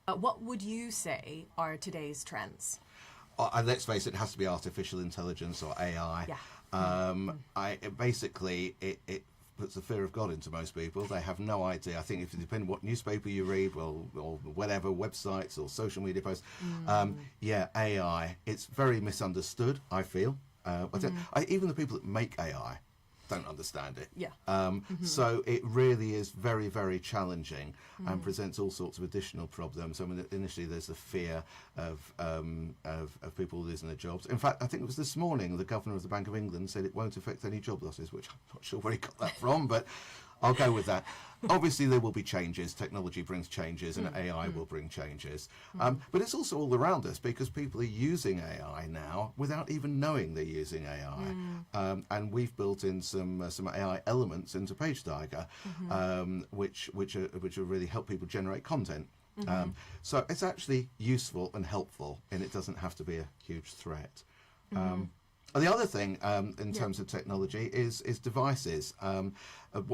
What would you say are today's trends? And let's face it has to be artificial intelligence or AI. Yeah. It puts the fear of God into most people. They have no idea. I think if it depends what newspaper you read, well, or whatever, websites or social media posts, AI, it's very misunderstood, I feel. Even the people that make AI don't understand it. Yeah. So it really is very, very challenging and presents all sorts of additional problems. I mean, initially there's the fear of people losing their jobs. In fact, I think it was this morning the governor of the Bank of England said it won't affect any job losses, which I'm not sure where he got that from, but I'll go with that. Obviously, there will be changes. Technology brings changes, and AI will bring changes. But it's also all around us because people are using AI now without even knowing they're using AI. And we've built in some AI elements into TigerTips, which really help people generate content. So it's actually useful and helpful, and it doesn't have to be a huge threat. The other thing in terms of technology is devices.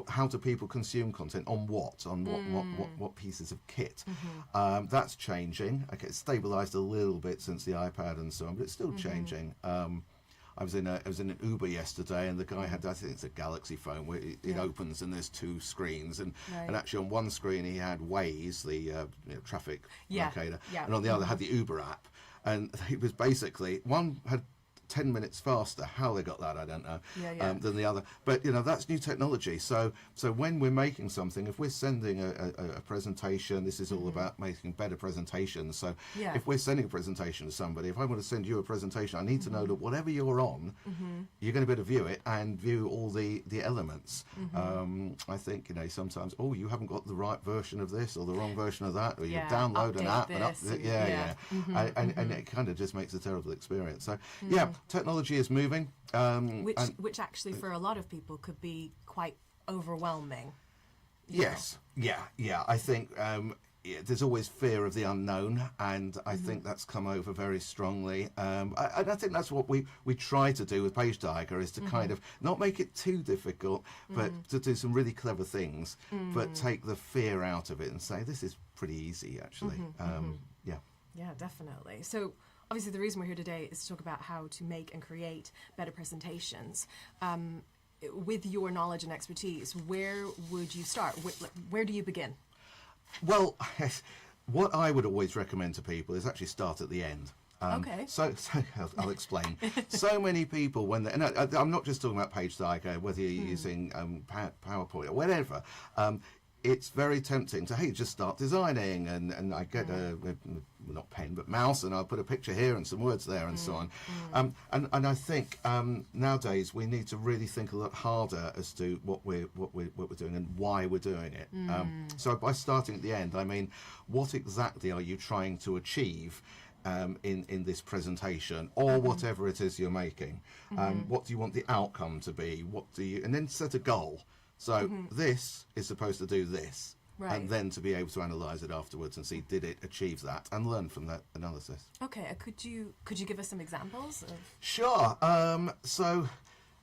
How do people consume content? On what pieces of kit? That's changing. Okay, it's stabilised a little bit since the iPad and so on, but it's still changing. I was in an Uber yesterday, and the guy had, I think it's a Galaxy phone, where it opens and there's two screens, and actually on one screen he had Waze, the traffic locator, and on the other had the Uber app, and it was basically one had 10 minutes faster. How they got that, I don't know, than the other. But that's new technology. So when we're making something, if we're sending a presentation, this is all about making better presentations. So if we're sending a presentation to somebody, if I want to send you a presentation, I need to know that whatever you're on, you're going to be able to view it and view all the elements. I think sometimes, you haven't got the right version of this or the wrong version of that, or you download an app and it kind of just makes a terrible experience. So technology is moving, which actually for a lot of people could be quite overwhelming. Yes, I think there's always fear of the unknown, and I think that's come over very strongly. And I think that's what we try to do with TigerTips, is to kind of not make it too difficult, but to do some really clever things, but take the fear out of it and say this is pretty easy actually. Yeah, definitely. So obviously the reason we're here today is to talk about how to make and create better presentations. With your knowledge and expertise, where would you start? Where do you begin? Well, what I would always recommend to people is actually start at the end. Okay. So I'll explain. So many people, and I'm not just talking about TigerTips, whether you're using PowerPoint or whatever, it's very tempting to, just start designing, and I get not pen but mouse, and I'll put a picture here and some words there and so on. And I think nowadays we need to really think a lot harder as to what we're doing and why we're doing it. So by starting at the end, I mean, what exactly are you trying to achieve in this presentation, or whatever it is you're making? What do you want the outcome to be? And then set a goal. So this is supposed to do this, and then to be able to analyse it afterwards and see, did it achieve that, and learn from that analysis. Okay, could you give us some examples of? Sure. So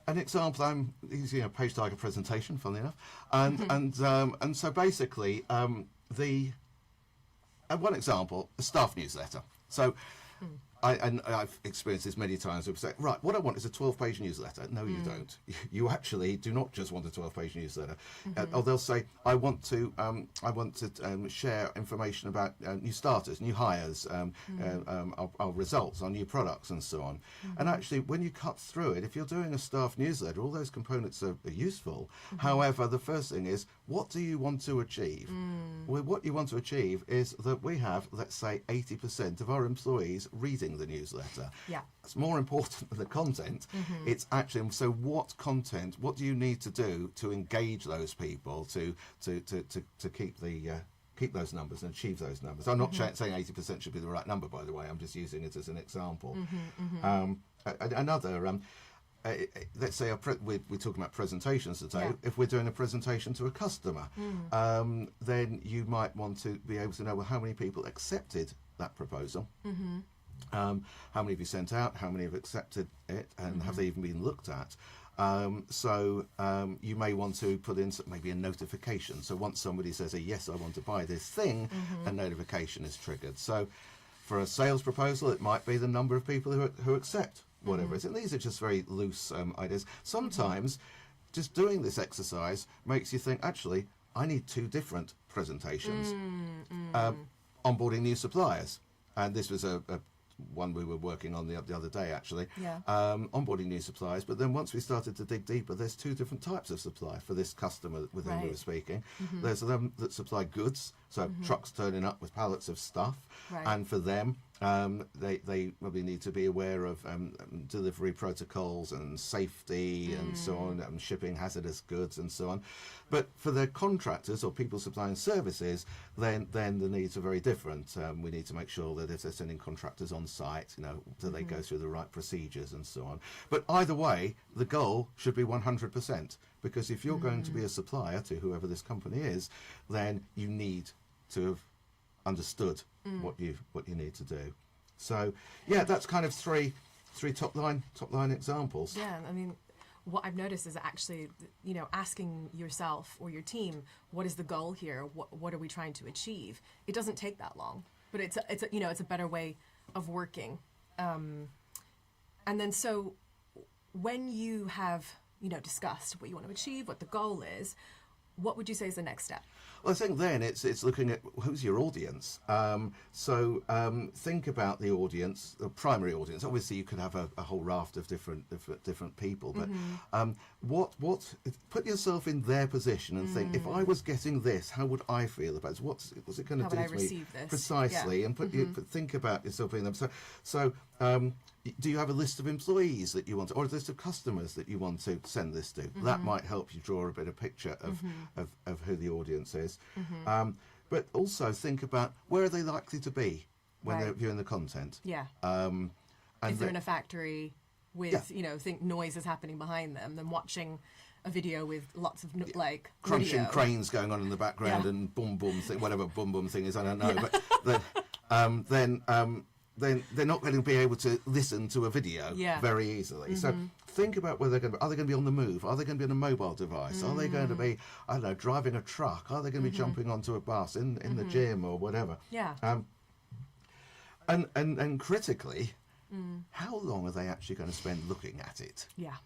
an example, I'm using a TigerTips presentation, funnily enough, and so basically one example, a staff newsletter. So. I've experienced this many times. People say, right, what I want is a 12-page newsletter. No, you don't. You actually do not just want a 12-page newsletter. Or they'll say, I want to share information about new starters, new hires, our results, our new products, and so on. And actually, when you cut through it, if you're doing a staff newsletter, all those components are useful. However, the first thing is, what do you want to achieve? Well, what you want to achieve is that we have, let's say, 80% of our employees reading the newsletter. It's more important than the content. It's actually, so what content, what do you need to do to engage those people to keep those numbers and achieve those numbers? I'm not saying 80% should be the right number, by the way. I'm just using it as an example. Another let's say we're talking about presentations today. If we're doing a presentation to a customer, then you might want to be able to know, well, how many people accepted that proposal? How many have you sent out? How many have accepted it? And have they even been looked at? You may want to put in maybe a notification. So once somebody says, yes, I want to buy this thing, a notification is triggered. So for a sales proposal, it might be the number of people who accept whatever it is. And these are just very loose ideas. Sometimes just doing this exercise makes you think, actually, I need 2 different presentations. Onboarding new suppliers. And this was a one we were working on the other day, actually. Yeah. Onboarding new suppliers. But then once we started to dig deeper, there's 2 different types of supply for this customer with whom we were speaking. There's them that supply goods, so trucks turning up with pallets of stuff. Right. And for them, they probably need to be aware of delivery protocols and safety and so on, and shipping hazardous goods and so on. But for the contractors or people supplying services, then the needs are very different. We need to make sure that if they're sending contractors on site, do they go through the right procedures and so on. But either way, the goal should be 100%, because if you're going to be a supplier to whoever this company is, then you need to have understood what you need to do. So yeah, that's kind of three top line examples. Yeah, I mean, what I've noticed is actually, asking yourself or your team, what is the goal here? What are we trying to achieve? It doesn't take that long, but it's a better way of working. And then so when you have discussed what you want to achieve, what the goal is, what would you say is the next step? Well, I think then it's looking at who's your audience. Think about the audience, the primary audience. Obviously, you could have a whole raft of different people, but put yourself in their position and think: if I was getting this, how would I feel about it? What's it going to do to me? Receive this? Precisely, yeah. And think about yourself in them. So. Do you have a list of employees that you want to, or a list of customers that you want to send this to? That might help you draw a bit of picture of who the audience is. But also think about where are they likely to be when they're viewing the content. Yeah. And if they're in a factory with, think noise is happening behind them, then watching a video with lots of crunching radio. cranes going on in the background and boom boom thing, whatever boom boom thing is, I don't know. But then they're not going to be able to listen to a video very easily. So think about where are they going to be on the move? Are they going to be on a mobile device? Are they going to be, I don't know, driving a truck? Are they going to be jumping onto a bus in the gym or whatever? Yeah. And critically, how long are they actually going to spend looking at it? Yeah.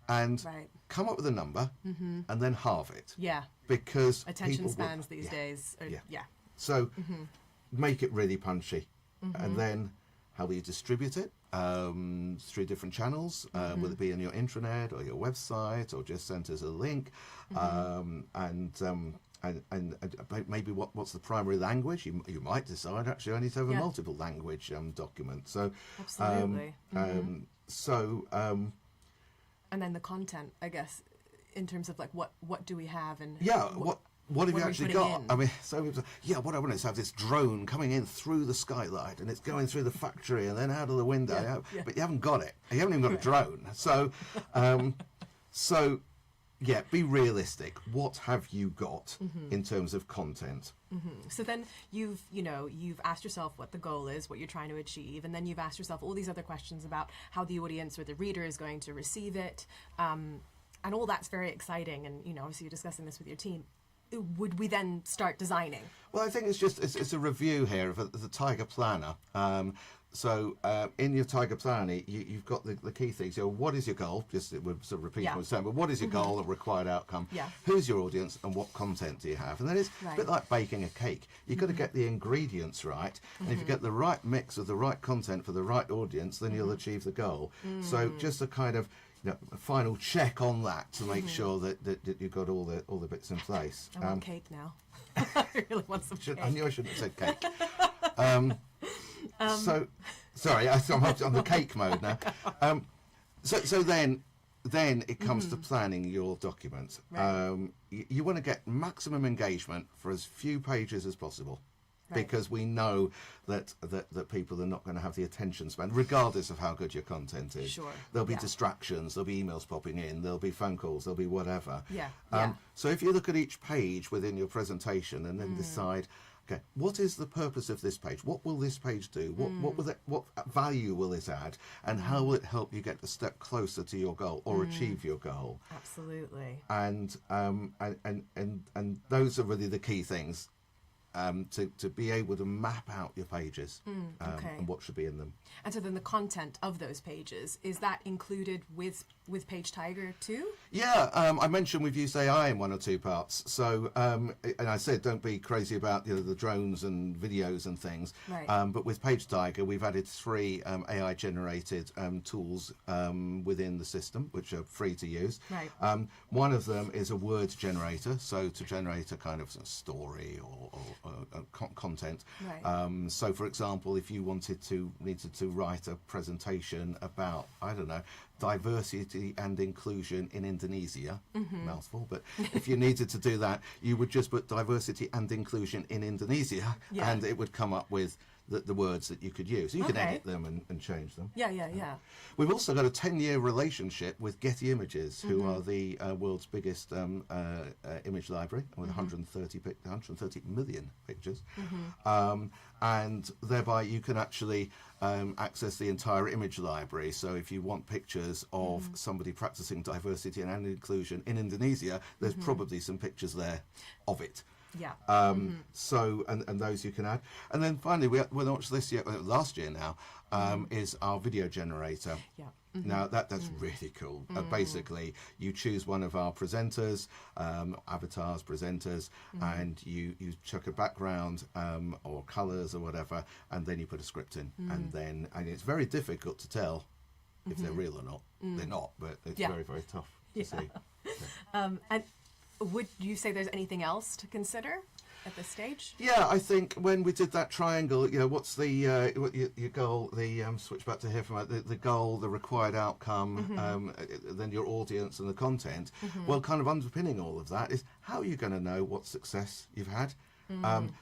And come up with a number and then halve it. Yeah. Because attention spans these days. So make it really punchy. And then how will you distribute it? Through different channels. Will it be in your intranet or your website, or just sent as a link? And maybe what's the primary language? You might decide actually I need to have a multiple language document. So absolutely. And then the content, I guess, in terms of what do we have and what have you actually got? I mean, what I want is to have this drone coming in through the skylight, and it's going through the factory and then out of the window. But you haven't got it. You haven't even got a drone. So, be realistic. What have you got in terms of content? So then you've asked yourself what the goal is, what you're trying to achieve, and then you've asked yourself all these other questions about how the audience or the reader is going to receive it, and all that's very exciting. And obviously you're discussing this with your team. Would we then start designing? Well, I think it's a review here of the Tiger Planner. In your Tiger Planner, you've got the key things. What is your goal? We're sort of repeating what we're saying, but what is your goal, a required outcome? Yeah. Who's your audience, and what content do you have? And then it's a bit like baking a cake. You've got to get the ingredients right, and if you get the right mix of the right content for the right audience, then you'll achieve the goal. So just a kind of a final check on that to make sure that you've got all the bits in place. I want cake now. I really want some cake. I knew I shouldn't have said cake. Sorry, I'm on the cake mode now. So then it comes to planning your documents. Right. You want to get maximum engagement for as few pages as possible. Because we know that people are not going to have the attention span, regardless of how good your content is. Sure. There'll be distractions, there'll be emails popping in, there'll be phone calls, there'll be whatever. Yeah. So if you look at each page within your presentation and then decide, okay, what is the purpose of this page? What will this page do? What value will it add? And how will it help you get a step closer to your goal or achieve your goal? Absolutely. And those are really the key things. To be able to map out your pages and what should be in them. And so then the content of those pages, is that included with Page Tiger too? Yeah, I mentioned we've used AI in one or two parts. So, and I said don't be crazy about the drones and videos and things. Right. But with Page Tiger, we've added 3 AI-generated tools within the system, which are free to use. Right. One of them is a word generator, so to generate a kind of story or content. Right. So, for example, if you needed to write a presentation about, I don't know, diversity and inclusion in Indonesia, mouthful, but if you needed to do that, you would just put diversity and inclusion in Indonesia, and it would come up with the words that you could use. You can edit them and change them. Yeah. We've also got a 10-year relationship with Getty Images, who are the world's biggest image library with 130 million pictures. And thereby you can actually access the entire image library. So if you want pictures of somebody practicing diversity and inclusion in Indonesia, there's probably some pictures there of it. Yeah. So, and those you can add. And then finally, we launched this year, last year now, is our video generator. Yeah. Now, that's really cool. Basically, you choose one of our presenters, avatars, presenters, and you chuck a background or colours or whatever, and then you put a script in. And it's very difficult to tell if they're real or not. They're not, but it's very, very tough to see. And would you say there's anything else to consider at this stage? Yeah, I think when we did that triangle, what's the what your goal? The switch back to here from the goal, the required outcome, then your audience and the content. Well, kind of underpinning all of that is how are you going to know what success you've had?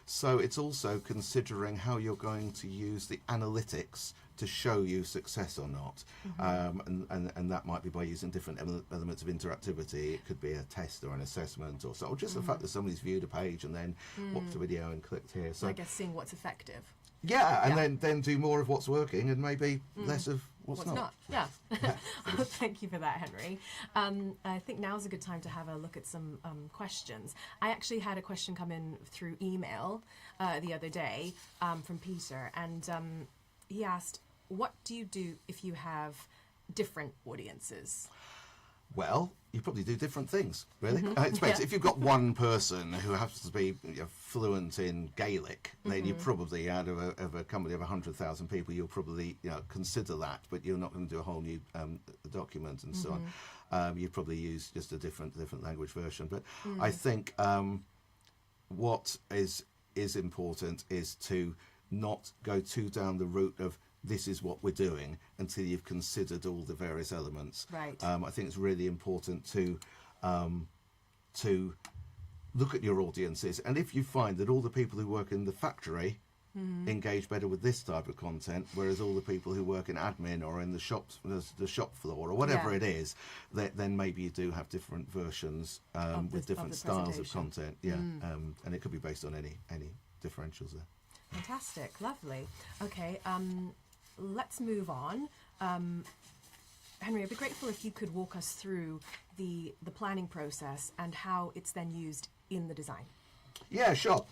So it's also considering how you're going to use the analytics to show you success or not, and that might be by using different elements of interactivity. It could be a test or an assessment or just the fact that somebody's viewed a page and then watched a video and clicked here. So I guess seeing what's effective. Yeah, and then do more of what's working and maybe less of what's not. Yeah. Thank you for that, Henry. I think now's a good time to have a look at some questions. I actually had a question come in through email the other day from Peter, and he asked, what do you do if you have different audiences? Well, you probably do different things, really. It depends. If you've got one person who happens to be fluent in Gaelic, then you probably, out of a company of 100,000 people, you'll probably consider that, but you're not going to do a whole new document and so on. You'd probably use just a different language version. But I think what is important is to not go too down the route of this is what we're doing until you've considered all the various elements. Right. I think it's really important to look at your audiences, and if you find that all the people who work in the factory engage better with this type of content, whereas all the people who work in admin or in the shops, the shop floor or whatever it is, then maybe you do have different versions with different styles of content. Yeah, and it could be based on any differentials there. Fantastic, lovely. Okay, let's move on. Henry, I'd be grateful if you could walk us through the planning process and how it's then used in the design. Yeah, sure.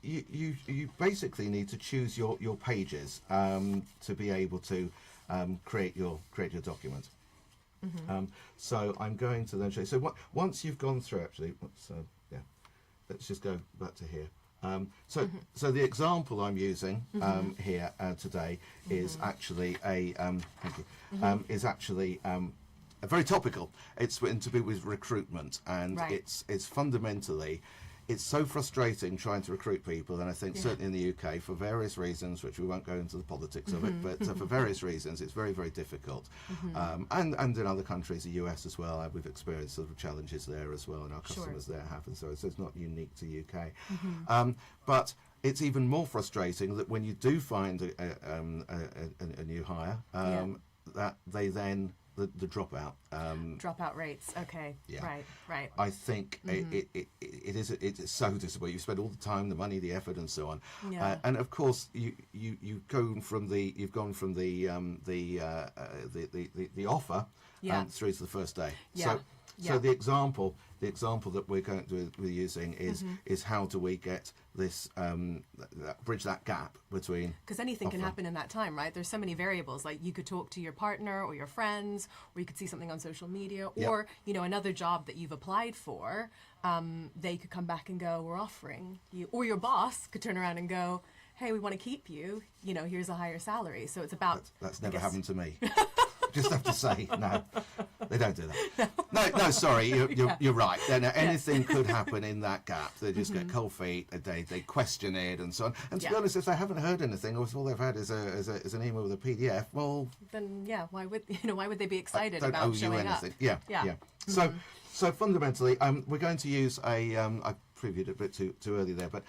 You basically need to choose your pages to be able to create your document. So I'm going to then show you. So once you've gone through, actually, let's just go back to here. So the example I'm using here today is actually is actually a very topical. It's to do with recruitment, and it's fundamentally. It's so frustrating trying to recruit people, and I think certainly in the UK, for various reasons, which we won't go into the politics of it, but for various reasons, it's very, very difficult. And in other countries, the US as well, we've experienced sort of challenges there as well, and our customers there have, and so it's not unique to UK. But it's even more frustrating that when you do find a new hire, that they then the dropout. Dropout rates. Okay. Yeah. Right. I think it's so disappointing. You spend all the time, the money, the effort, and so on. Yeah. And of course, you've gone from the offer Yeah. through to the first day. Yeah. So the example that we're using is how do we get this bridge that gap between, because anything can offer. happen in that time, right? There's so many variables. Like you could talk to your partner or your friends, or you could see something on social media, Yep. or another job that you've applied for. They could come back and go, "We're offering you," or your boss could turn around and go, "Hey, we want to keep you. Here's a higher salary." So it's about that's never happened to me. Just have to say, no, they don't do that. No, sorry, you're right. Anything could happen in that gap. They just get cold feet. They question it and so on. And to be honest, if they haven't heard anything, or if all they've had is an email with a PDF, well, then why would they be excited don't about owe you showing anything. up? Yeah. So fundamentally, we're going to use I previewed it a bit too early there, but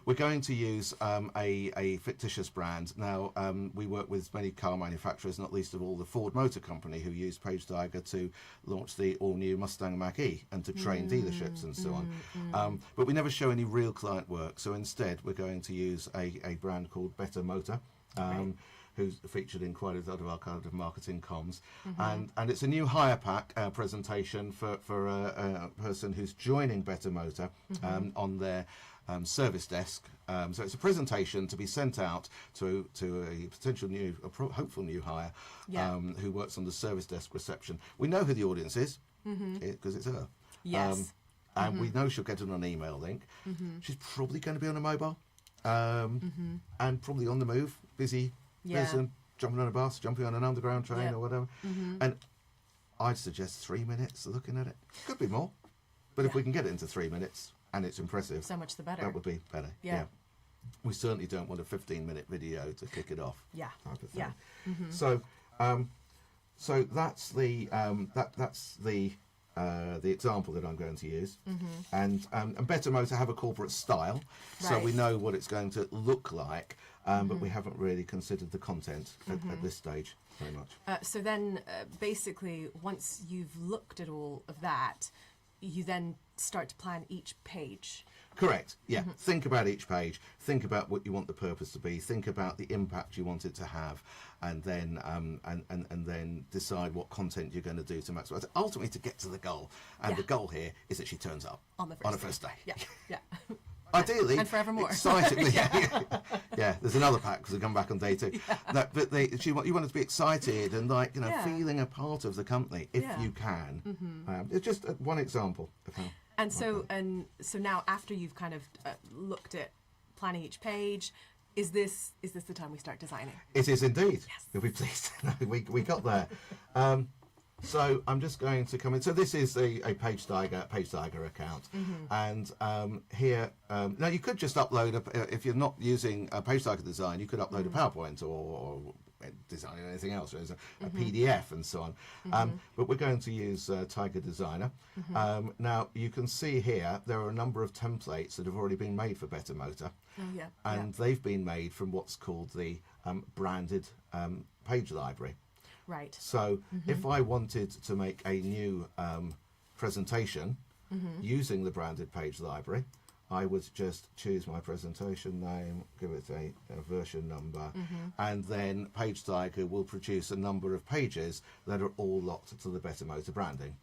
we're going to use a fictitious brand. Now, we work with many car manufacturers, not least of all the Ford Motor Company, who used Page Tiger to launch the all-new Mustang Mach-E and to train dealerships and so on. But we never show any real client work, so instead we're going to use a brand called Better Motor. Who's featured in quite a lot of our kind of marketing comms, and it's a new hire pack presentation for a person who's joining Better Motor on their service desk. So it's a presentation to be sent out to a potential hopeful new hire who works on the service desk reception. We know who the audience is because it's her. Yes. And we know she'll get it on an email link. She's probably going to be on a mobile and probably on the move, busy. Person jumping on a bus, jumping on an underground train or whatever. And I'd suggest 3 minutes looking at it. Could be more. But if we can get it into 3 minutes and it's impressive, so much the better. that would be better. Yeah. We certainly don't want a 15-minute video to kick it off. Yeah. Type of thing. So that's the example that I'm going to use, and Better Motor have a corporate style, so we know what it's going to look like, but we haven't really considered the content at this stage very much. So then, basically, once you've looked at all of that, you then start to plan each page. Correct. Yeah. Think about each page. Think about what you want the purpose to be. Think about the impact you want it to have, and then and then decide what content you're going to do to maximize it. Ultimately, to get to the goal. And the goal here is that she turns up on the first day. Yeah. Ideally, and forevermore. Excited. Yeah. There's another pack because they come back on day 2. No, but you want her to be excited and feeling a part of the company if you can. It's just one example of how. And so now after you've kind of looked at planning each page, is this the time we start designing? It is indeed. Yes. You'll be pleased. we got there. So I'm just going to come in. So this is a Page Tiger account, and here now you could just upload if you're not using a Page Tiger design, you could upload a PowerPoint or design or anything else, or a PDF and so on. But we're going to use Tiger Designer. Now you can see here there are a number of templates that have already been made for Better Motor, and they've been made from what's called the branded page library. Right. So if I wanted to make a new presentation using the branded page library, I would just choose my presentation name, give it a version number, and then Page Tiger will produce a number of pages that are all locked to the Better Motor branding,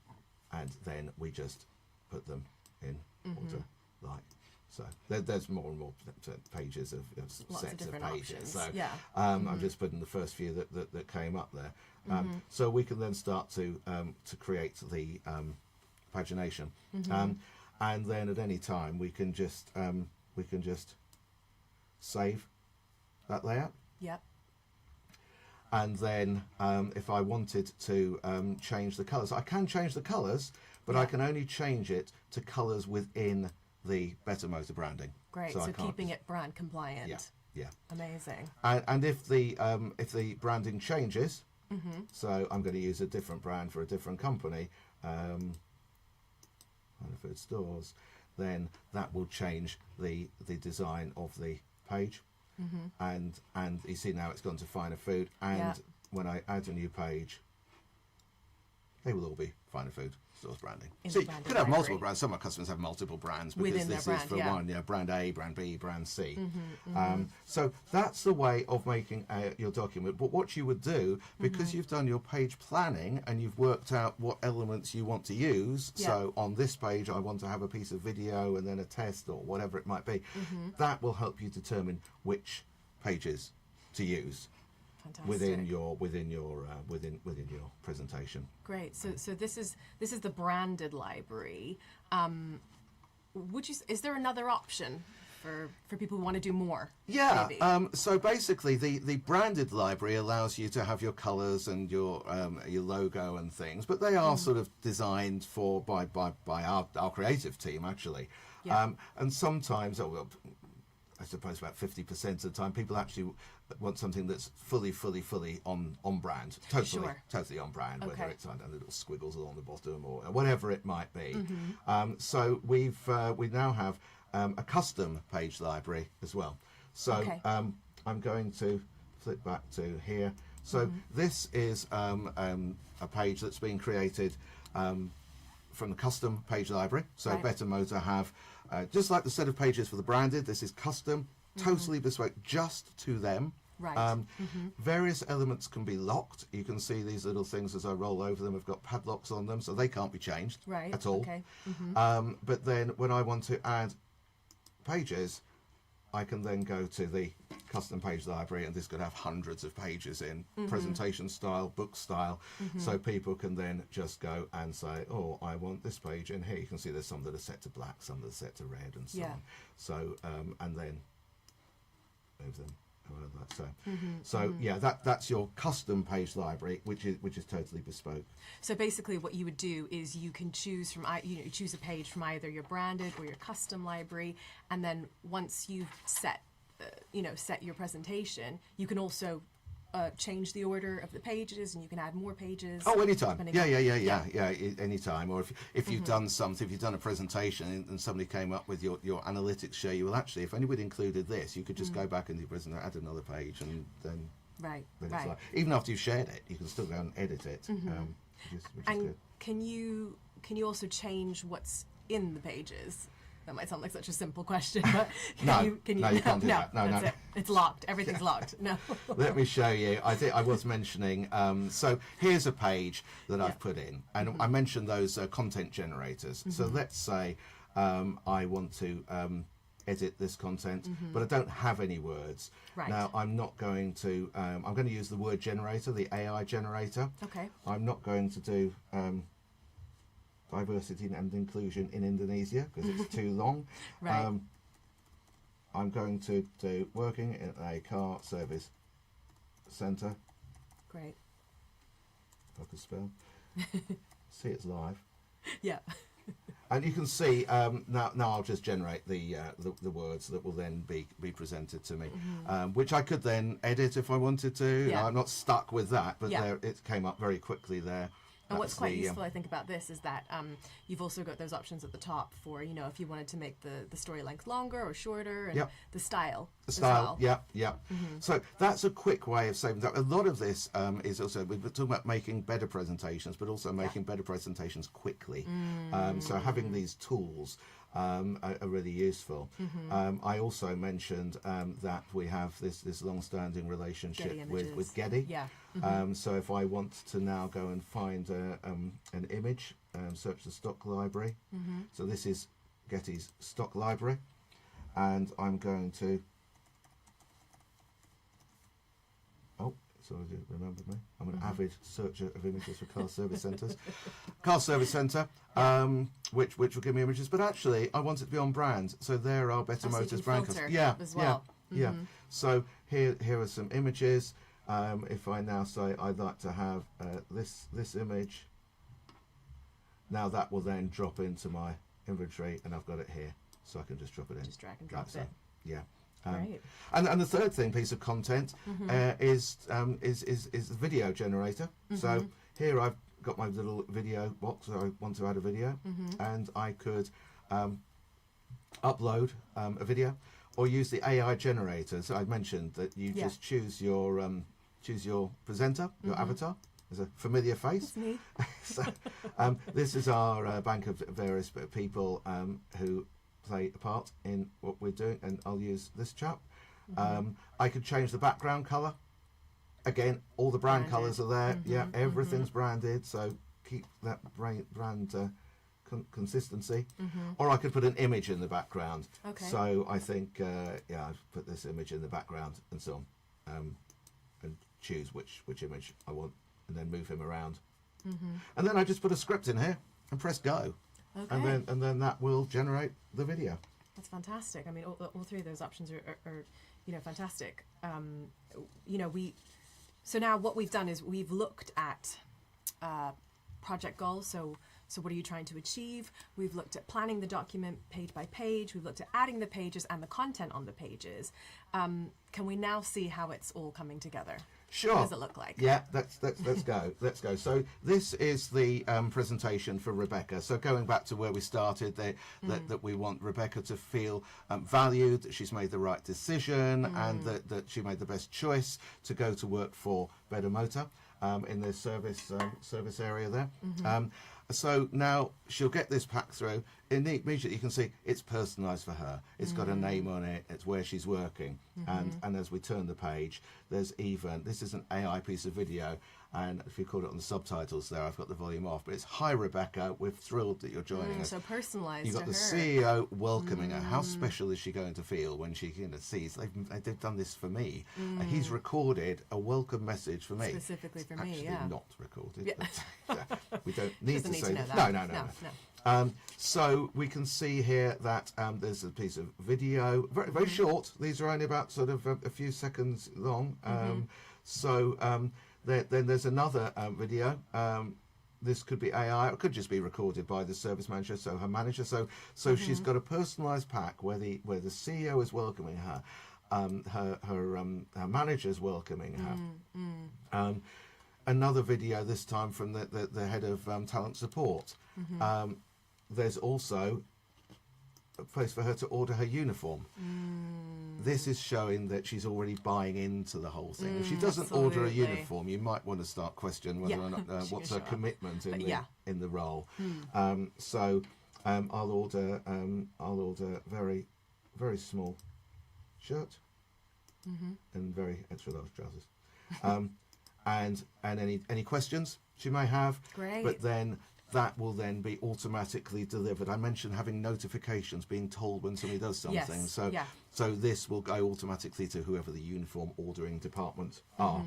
and then we just put them in order like so. There's more and more pages of sets of pages. Options. So I'm just putting the first few that came up there. So we can then start to create the pagination. And then at any time we can just save that layout. Yep. And then if I wanted to change the colours, I can change the colours, but I can only change it to colours within the Better Motor branding. Great. So keeping it brand compliant. Yeah. Amazing. And if the branding changes, so I'm going to use a different brand for a different company. Food stores, then that will change the design of the page, and you see now it's gone to finer food, and when I add a new page, they will all be Finer Food Stores branding. In So the you branded could have multiple library. brands. Some of our customers have multiple brands because Within their this brand, is for yeah. one, brand A, brand B, brand C. So that's the way of making your document. But what you would do, because you've done your page planning and you've worked out what elements you want to use, Yeah. so on this page I want to have a piece of video and then a test or whatever it might be, that will help you determine which pages to use Fantastic. within your presentation. Great. So this is the branded library. Is there another option for people who want to do more? Yeah. Maybe? So basically, the branded library allows you to have your colours and your logo and things, but they are sort of designed by our creative team actually. Yeah. And sometimes, I suppose about 50% of the time, people actually want something that's fully on brand, totally on brand, Okay. whether it's little squiggles along the bottom or whatever it might be. So we now have a custom page library as well. So Okay. I'm going to flip back to here. So this is a page that's been created from the custom page library. So Right. Better Motor have, just like the set of pages for the branded, this is custom, totally bespoke just to them. Right. Various elements can be locked. You can see these little things as I roll over them have got padlocks on them, so they can't be changed Right. at all. Okay. But then when I want to add pages, I can then go to the custom page library, and this could have hundreds of pages in presentation style, book style, so people can then just go and say, oh, I want this page in here. You can see there's some that are set to black, some that are set to red, and so Yeah. on. So and then move them like so. So yeah, that's your custom page library, which is totally bespoke. So basically, what you would do is you can choose from you choose a page from either your branded or your custom library, and then once you've set your presentation, you can also change the order of the pages, and you can add more pages. Oh, anytime. depending Yeah, on- anytime. Or if you've done something, if you've done a presentation and somebody came up with your analytics show you, well, actually, if anybody included this, you could just go back and add another page, and then Right. it's Right. like, even after you've shared it, you can still go and edit it, which is And good. can you also change what's in the pages? That might sound like such a simple question, but No, you can't do that. No, that's no. it. It's locked. Everything's locked. No. Let me show you. I was mentioning, so here's a page that I've put in, and I mentioned those content generators. So let's say I want to edit this content, but I don't have any words. Right. Now, I'm not going to, I'm going to use the word generator, the AI generator. Okay. I'm not going to do diversity and inclusion in Indonesia because it's too long. Right. I'm going to do working in a car service centre. Great. If I could spell. See, it's live. Yeah. And you can see now I'll just generate the words that will then be presented to me, which I could then edit if I wanted to. Yeah. I'm not stuck with that, but Yeah. there, it came up very quickly there. And what's That's quite the, useful, I think, about this is that you've also got those options at the top for, if you wanted to make the story length longer or shorter, and Yep. the style. The as style, well. yeah. So that's a quick way of saving time. A lot of this is also, we've been talking about making better presentations, but also making better presentations quickly. So having these tools are really useful. I also mentioned that we have this long-standing relationship Getty with images. Getty. Yeah. So if I want to now go and find an image, search the stock library. So this is Getty's stock library, and I'm going to. Oh, sorry, you remembered me. I'm an avid searcher of images for car service centres. Car service centre, which will give me images, but actually I want it to be on brand. So there are Better Oh, so you Motors can brand filter yeah, as well. yeah. So here are some images. If I now say I'd like to have this image, now that will then drop into my inventory, and I've got it here, so I can just drop it in. Just drag and drop Like so. it. Yeah. Right. And the third piece of content is the video generator. So here I've got my little video box. So I want to add a video, and I could upload a video, or use the AI generator. So I mentioned that you just choose your presenter, your avatar, there's a familiar face. That's me. So, this is our bank of various people who play a part in what we're doing, and I'll use this chap. I could change the background colour. Again, all the brand colours are there. Yeah, everything's branded, so keep that brand consistency. Or I could put an image in the background. Okay. So I think, I've put this image in the background and so on, and choose which image I want, and then move him around. And then I just put a script in here and press go, Okay. and then that will generate the video. That's fantastic. I mean, all three of those options are fantastic. So now what we've done is we've looked at project goals. So what are you trying to achieve? We've looked at planning the document page by page. We've looked at adding the pages and the content on the pages. Can we now see how it's all coming together? Sure. What does it look like? Yeah, let's go. Let's go. So this is the presentation for Rebecca. So going back to where we started, that we want Rebecca to feel valued, that she's made the right decision, and that she made the best choice to go to work for Better Motor in the service area there. So now she'll get this pack through. Immediately you can see it's personalised for her. It's got a name on it. It's where she's working. And as we turn the page, this is an AI piece of video. And if you call it on the subtitles there, I've got the volume off. But it's, "Hi Rebecca, we're thrilled that you're joining us." So personalised. You've got to the her. CEO welcoming her. How special is she going to feel when she sees they've done this for me? He's recorded a welcome message for me. Specifically for Actually me, yeah. not recorded. Yeah. But, we don't need Doesn't to need say to know that. that. No. So we can see here that there's a piece of video, very, very short. These are only about sort of a few seconds long. Then there's another video. This could be AI, or it could just be recorded by the service manager, so her manager. So she's got a personalised pack where the CEO is welcoming her, her manager's welcoming her. Another video, this time from the head of talent support. There's also a place for her to order her uniform. This is showing that she's already buying into the whole thing. If she doesn't order a absolutely. uniform, you might want to start questioning whether or not She what's can her show up. commitment in the role. I'll order very, very small shirt and very extra large trousers. And any questions she may have. Great. But then that will then be automatically delivered. I mentioned having notifications, being told when somebody does something. Yes, So this will go automatically to whoever the uniform ordering department are.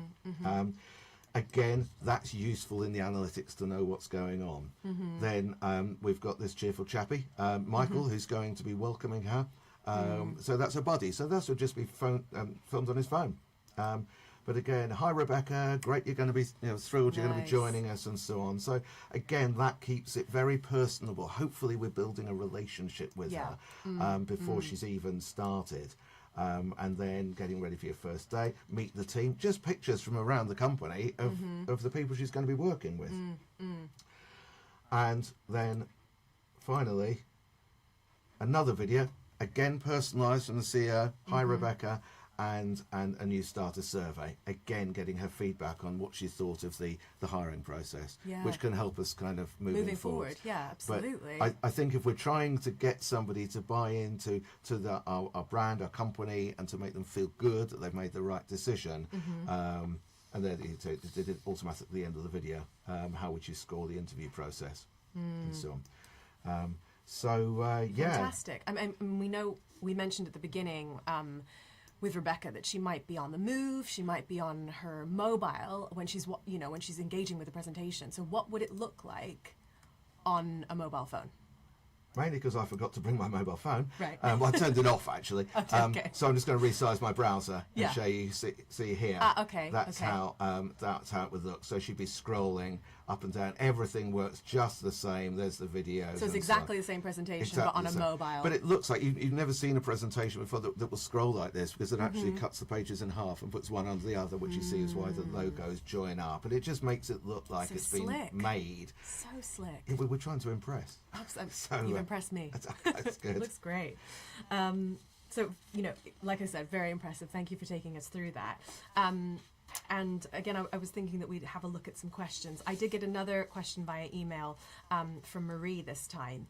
Again, that's useful in the analytics to know what's going on. Then we've got this cheerful chappie, Michael, who's going to be welcoming her. So that's a buddy. So this will just be filmed on his phone. But again, "Hi Rebecca, great you're going to be thrilled you're going to be Nice. joining us," and so on. So again, that keeps it very personable. Hopefully we're building a relationship with her before she's even started. And then getting ready for your first day, meet the team, just pictures from around the company of the people she's going to be working with. And then finally, another video, again personalised from the CEO, "Hi Rebecca," and a new starter survey, again getting her feedback on what she thought of the hiring process, which can help us kind of moving forward. Yeah, absolutely. But I think if we're trying to get somebody to buy into our brand, our company, and to make them feel good that they've made the right decision, and then it did it automatically at the end of the video, how would you score the interview process, and so on. Fantastic. I mean, we mentioned at the beginning with Rebecca that she might be on the move, she might be on her mobile when she's engaging with the presentation. So what would it look like on a mobile phone? Mainly because I forgot to bring my mobile phone. Right. Well, I turned it off actually. Okay. So I'm just going to resize my browser and show you. See here. Okay. That's how it would look. So she'd be scrolling up and down. Everything works just the same. There's the videos. So it's exactly the same presentation, but on a mobile. But it looks like you've never seen a presentation before that will scroll like this, because it actually cuts the pages in half and puts one under the other, which you see is why the logos join up, and it just makes it look like So it's slick. been made. So slick. Yeah, we're trying to impress. You've impressed me. That's good. It looks great. So, like I said, very impressive. Thank you for taking us through that. And again, I was thinking that we'd have a look at some questions. I did get another question via email from Marie this time.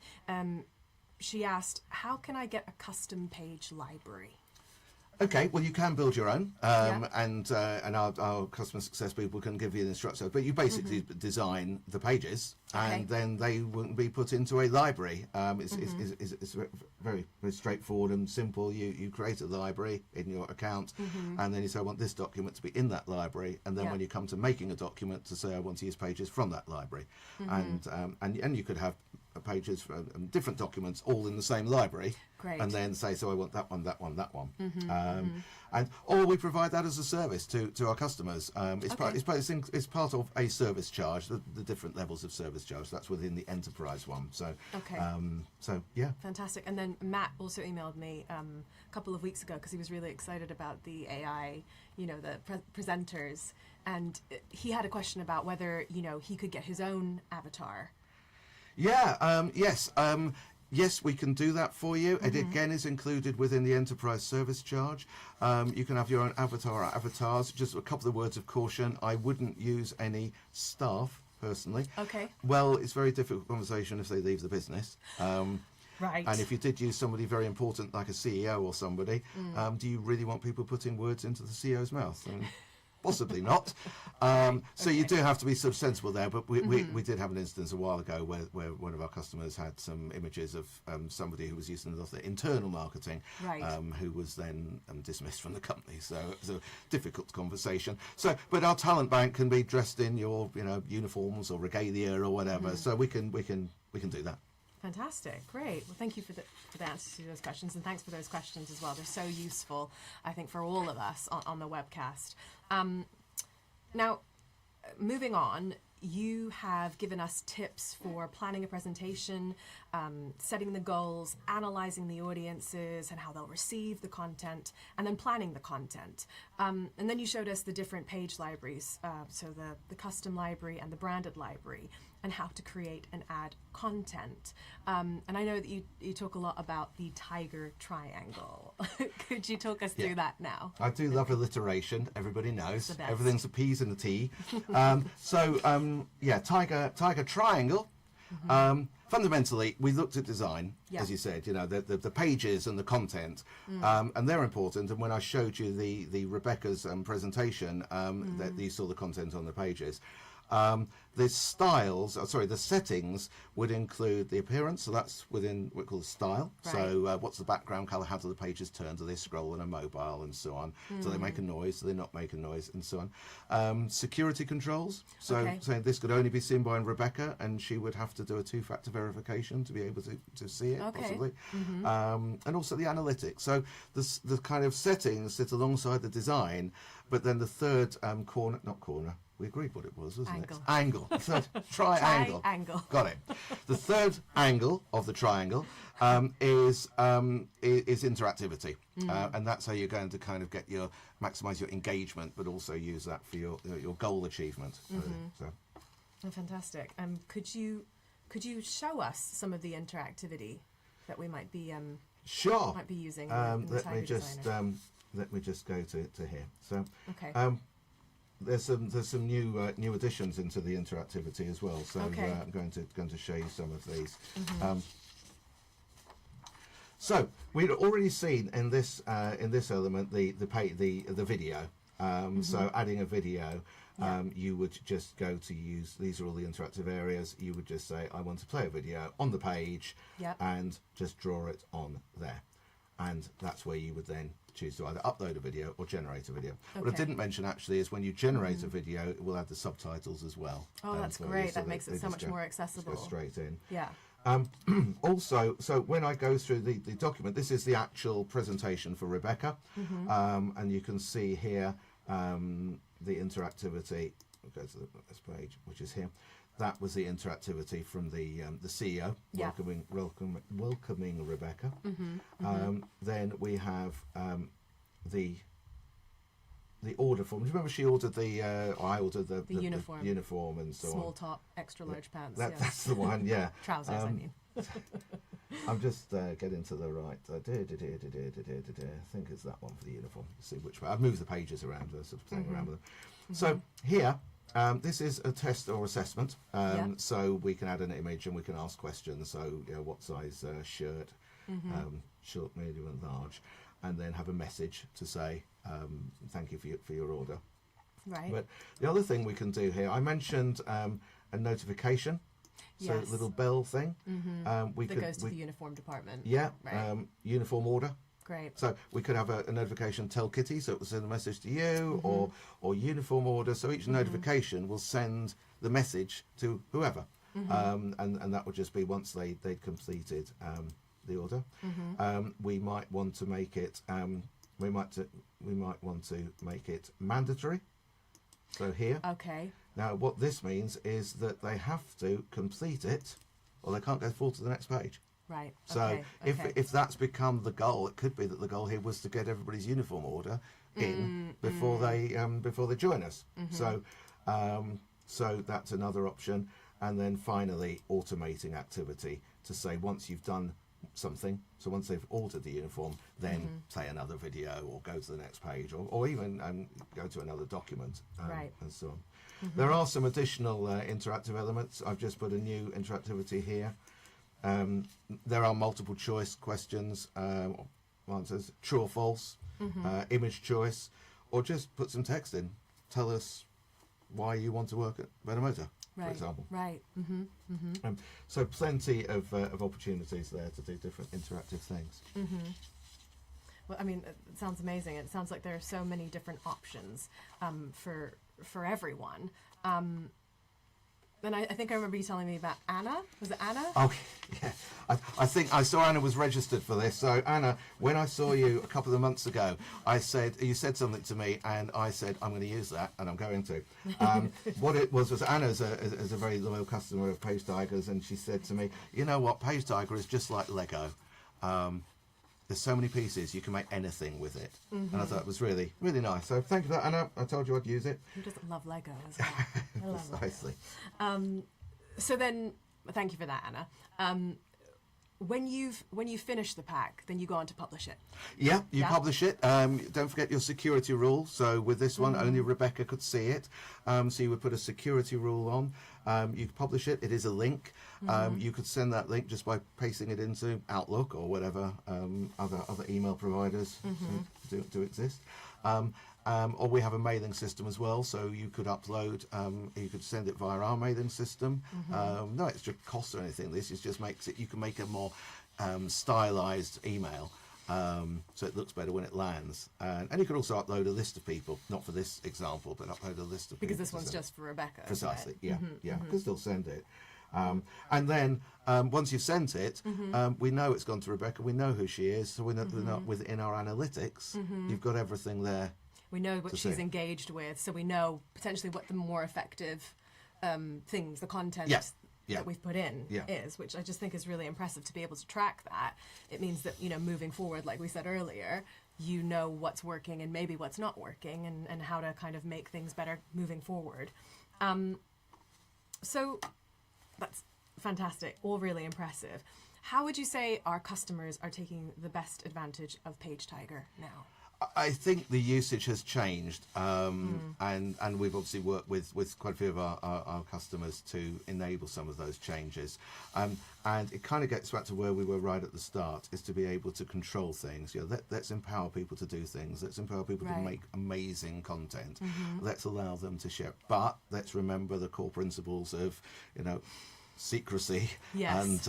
She asked, how can I get a custom page library? Okay, well, you can build your own, and our customer success people can give you the instructions. But you basically design the pages, and then they wouldn't be put into a library. It's very, very straightforward and simple. You create a library in your account, and then you say, I want this document to be in that library. And then when you come to making a document, to say, I want to use pages from that library, and you could have pages for different documents all in the same library. Great. And then say, so I want that one, that one, that one. And or we provide that as a service to our customers. It's part of a service charge, the different levels of service charge. That's within the enterprise one. So yeah. Fantastic. And then Matt also emailed me a couple of weeks ago because he was really excited about the AI, the presenters, and he had a question about whether he could get his own avatar. Yeah, yes, we can do that for you. It again is included within the enterprise service charge. You can have your own avatar or avatars. Just a couple of words of caution. I wouldn't use any staff personally. Okay. Well, it's a very difficult conversation if they leave the business. Right. And if you did use somebody very important like a CEO or somebody, do you really want people putting words into the CEO's mouth? Possibly not. So you do have to be sort of sensible there. But we did have an instance a while ago where one of our customers had some images of somebody who was using a lot of the internal marketing, who was then dismissed from the company. So it was a difficult conversation. So, but our talent bank can be dressed in your uniforms or regalia or whatever. So we can do that. Fantastic, great. Well, thank you for the answers to those questions, and thanks for those questions as well. They're so useful, I think, for all of us on the webcast. Now, moving on, you have given us tips for planning a presentation, setting the goals, analyzing the audiences and how they'll receive the content, and then planning the content. And then you showed us the different page libraries, so the custom library and the branded library, and how to create and add content. And I know that you talk a lot about the Tiger Triangle. Could you talk us through that now? I do love alliteration. Everybody knows. Everything's a P's and a T. Tiger Triangle. Fundamentally, we looked at design, as you said, the pages and the content, and they're important. And when I showed you the Rebecca's presentation, that you saw the content on the pages. The settings would include the appearance, so that's within what we call the style. Right. So what's the background colour, how do the pages turn, do they scroll on a mobile and so on, do they make a noise, do they not make a noise, and so on. Security controls, so this could only be seen by Rebecca, and she would have to do a two-factor verification to be able to see it, possibly. And also the analytics, so the kind of settings sit alongside the design, but then the third we agreed what it was, wasn't it? Angle. Third triangle. Got it. The third angle of the triangle is interactivity, and that's how you're going to kind of maximise your engagement, but also use that for your goal achievement. So. Oh, fantastic. Could you show us some of the interactivity that we might be using? In the Tiger Designer? Let me just go to here. So. Okay. There's some new additions into the interactivity as well. So I'm going to show you some of these. So we'd already seen in this element the video. So adding a video, you would just go to use. These are all the interactive areas. You would just say, I want to play a video on the page, and just draw it on there, and that's where you would then choose to either upload a video or generate a video. What I didn't mention actually is when you generate a video, it will add the subtitles as well. Oh, that's great. That makes it so much more accessible. Go straight in. Yeah. Also, so when I go through the document, this is the actual presentation for Rebecca, and you can see here the interactivity. We'll go to this page, which is here. That was the interactivity from the CEO welcoming Rebecca. Then we have the order form. Do you remember she ordered I ordered the uniform and so small on. top, extra large pants. That's the one. Yeah. Trousers, I mean. I'm just getting to the right. I think it's that one for the uniform. See which way. I've moved the pages around, sort of playing around with them. So here, this is a test or assessment. So we can add an image and we can ask questions. So, you know, what size shirt, short, medium, and large, and then have a message to say thank you for your order. Right. But the other thing we can do here, I mentioned a notification. So Yes. little bell thing. That goes to the uniform department. Yeah. Right. Uniform order. Great. So we could have a notification, tell Kitty, so it will send a message to you, or uniform order. So each notification will send the message to whoever, and that would just be once they'd completed the order. We might want to make it. We might want to make it mandatory. So here. Okay. Now, what this means is that they have to complete it, or they can't go forward to the next page. Right. So okay. if that's become the goal, it could be that the goal here was to get everybody's uniform order in before they join us. So that's another option. And then finally, automating activity to say once you've done something, so once they've ordered the uniform, then say another video or go to the next page, or even go to another document, and so on. There are some additional interactive elements. I've just put a new interactivity here. There are multiple choice questions, answers, true or false, image choice, or just put some text in. Tell us why you want to work at Better Motor, for example. Right. So plenty of opportunities there to do different interactive things. Well, I mean, it sounds amazing. It sounds like there are so many different options for everyone. And I think I remember you telling me about Anna. Was it Anna? Oh, yeah. I think I saw Anna was registered for this. So, Anna, when I saw you a couple of months ago, you said something to me, and I said, I'm going to use that, and I'm going to. What it was Anna is a very loyal customer of Page Tigers, and she said to me, you know what, Page Tiger is just like Lego. There's so many pieces, you can make anything with it. And I thought it was really, really nice. So thank you for that, Anna. I told you I'd use it. Who doesn't love Lego as well? I love Precisely. Lego. So then, thank you for that, Anna. When you've finished the pack, then you go on to publish it. Yeah, you publish it. Don't forget your security rule. So with this one, only Rebecca could see it. So you would put a security rule on. You could publish it. It is a link. You could send that link just by pasting it into Outlook or whatever other email providers do exist. Or we have a mailing system as well, so you could upload, you could send it via our mailing system. No extra cost or anything. This just makes it, you can make a more stylized email, so it looks better when it lands. And you could also upload a list of people, not for this example, but upload a list of people. Because this one's just for Rebecca. Precisely, yeah, you can still send it. And then once you've sent it, we know it's gone to Rebecca, we know who she is, so we're not within our analytics, you've got everything there. We know what she's engaged with, so we know potentially what the more effective things, the content that we've put in is, which I just think is really impressive to be able to track that. It means that, moving forward, like we said earlier, you know what's working and maybe what's not working, and how to kind of make things better moving forward. So that's fantastic, all really impressive. How would you say our customers are taking the best advantage of Page Tiger now? I think the usage has changed, and we've obviously worked with quite a few of our customers to enable some of those changes. And it kind of gets back to where we were right at the start, is to be able to control things. Let's empower people to do things. Let's empower people to make amazing content. Let's allow them to share. But let's remember the core principles of, secrecy and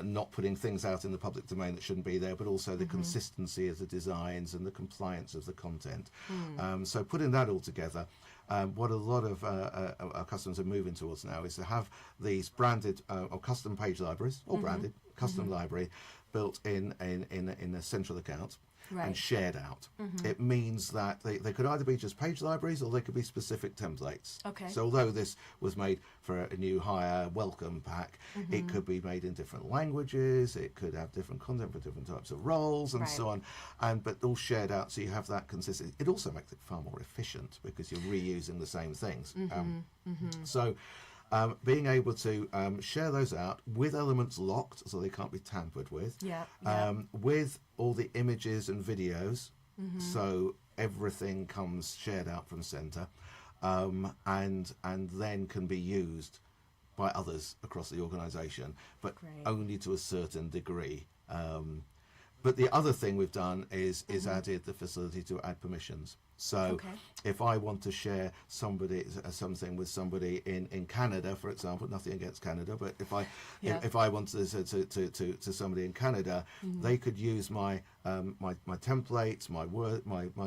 not putting things out in the public domain that shouldn't be there, but also the consistency of the designs and the compliance of the content. So putting that all together, what a lot of our customers are moving towards now is to have these branded or custom page libraries, or branded custom library, built in a central account. And shared out. It means that they could either be just page libraries, or they could be specific templates. Okay. So although this was made for a new hire welcome pack, it could be made in different languages, it could have different content for different types of roles and so on, but all shared out, so you have that consistency. It also makes it far more efficient because you're reusing the same things. So being able to share those out with elements locked so they can't be tampered with, with all the images and videos, so everything comes shared out from centre, and then can be used by others across the organisation, but only to a certain degree. But the other thing we've done is added the facility to add permissions. So if I want to share something with somebody in Canada, for example, nothing against Canada, but if I want to somebody in Canada, they could use my templates, my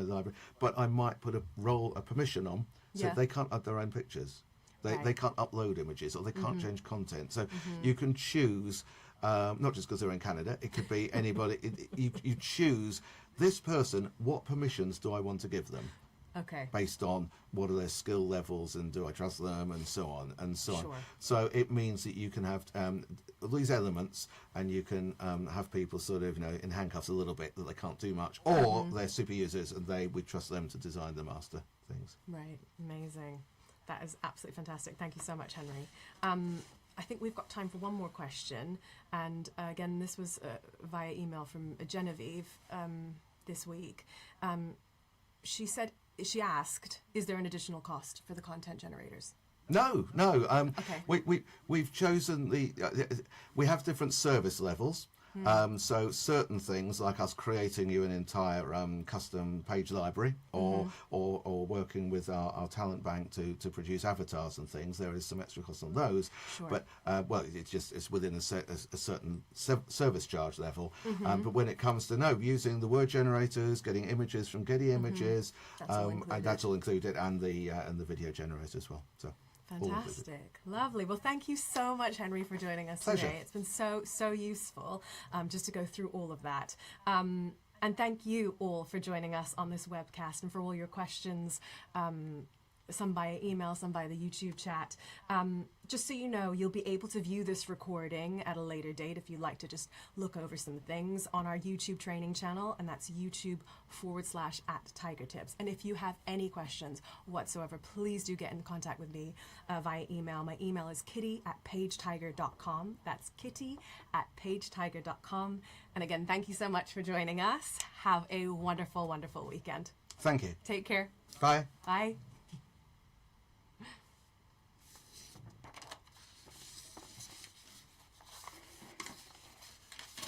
library, but I might put a permission on so they can't add their own pictures. They can't upload images, or they can't change content. So you can choose, not just because they're in Canada, it could be anybody. You choose this person, what permissions do I want to give them? Okay. Based on what are their skill levels and do I trust them and so on and so on. Sure. So it means that you can have these elements, and you can have people sort of in handcuffs a little bit, that they can't do much, or they're super users and we trust them to design the master things. Right. Amazing. That is absolutely fantastic. Thank you so much, Henry. I think we've got time for one more question. And again, this was via email from Genevieve this week. She asked, is there an additional cost for the content generators? No. We've chosen we have different service levels. So certain things, like us creating you an entire custom page library, or working with our talent bank to produce avatars and things, there is some extra cost on those. Sure. But it's within a certain service charge level. But when it comes to using the word generators, getting images from Getty Images, and that's all included, and the video generator as well. So. Fantastic. Lovely. Well, thank you so much, Henry, for joining us today. It's been so useful just to go through all of that. And thank you all for joining us on this webcast, and for all your questions, some via email, some via the YouTube chat. Just so you know, you'll be able to view this recording at a later date if you'd like to just look over some things on our YouTube training channel, and that's YouTube/@TigerTips. And if you have any questions whatsoever, please do get in contact with me via email. My email is kitty@pagetiger.com. That's kitty@pagetiger.com. And again, thank you so much for joining us. Have a wonderful, wonderful weekend. Thank you. Take care. Bye. Bye.